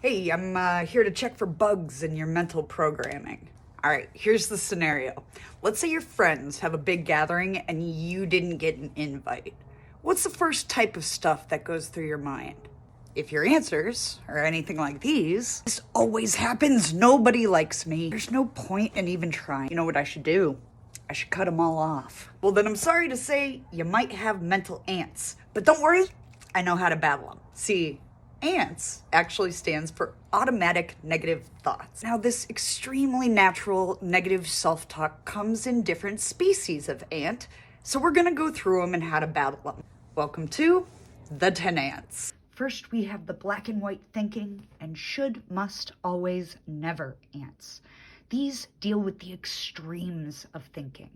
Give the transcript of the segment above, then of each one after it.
Hey, I'm here to check for bugs in your mental programming. All right, here's the scenario. Let's say your friends have a big gathering and you didn't get an invite. What's the first type of stuff that goes through your mind? If your answers are anything like these, this always happens, nobody likes me, there's no point in even trying. You know what I should do? I should cut them all off. Well, then I'm sorry to say you might have mental ants, but don't worry, I know how to battle them. See, ants actually stands for automatic negative thoughts. Now, this extremely natural negative self-talk comes in different species of ant, so we're gonna go through them and how to battle them. Welcome to the 10 ants. First, we have the black and white thinking and should, must, always, never ants. These deal with the extremes of thinking.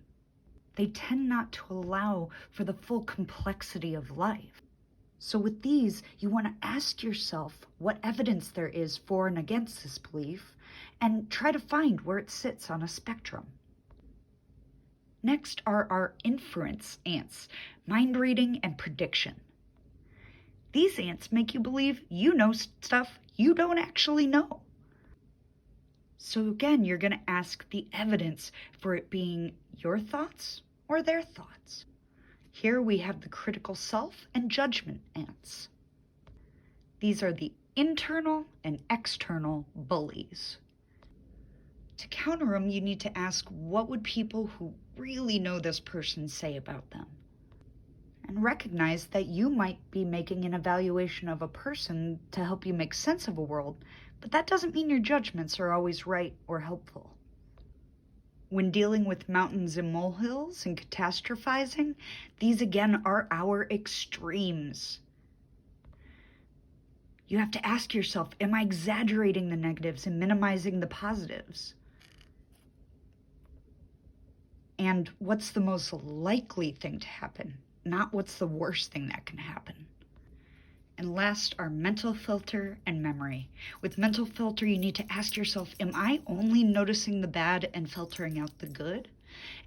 They tend not to allow for the full complexity of life. So with these, you want to ask yourself what evidence there is for and against this belief and try to find where it sits on a spectrum. Next are our inference ants, mind reading and prediction. These ants make you believe you know stuff you don't actually know. So again, you're going to ask the evidence for it being your thoughts or their thoughts. Here we have the critical self and judgment ants. These are the internal and external bullies. To counter them, you need to ask, what would people who really know this person say about them? And recognize that you might be making an evaluation of a person to help you make sense of a world, but that doesn't mean your judgments are always right or helpful. When dealing with mountains and molehills and catastrophizing, these again are our extremes. You have to ask yourself, am I exaggerating the negatives and minimizing the positives? And what's the most likely thing to happen, not what's the worst thing that can happen? And last are mental filter and memory. With mental filter, you need to ask yourself, am I only noticing the bad and filtering out the good?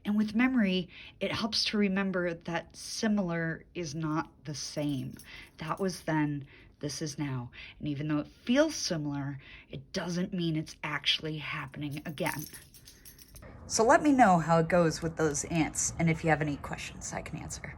And with memory, it helps to remember that similar is not the same. That was then, this is now. And even though it feels similar, it doesn't mean it's actually happening again. So let me know how it goes with those ants, and if you have any questions I can answer.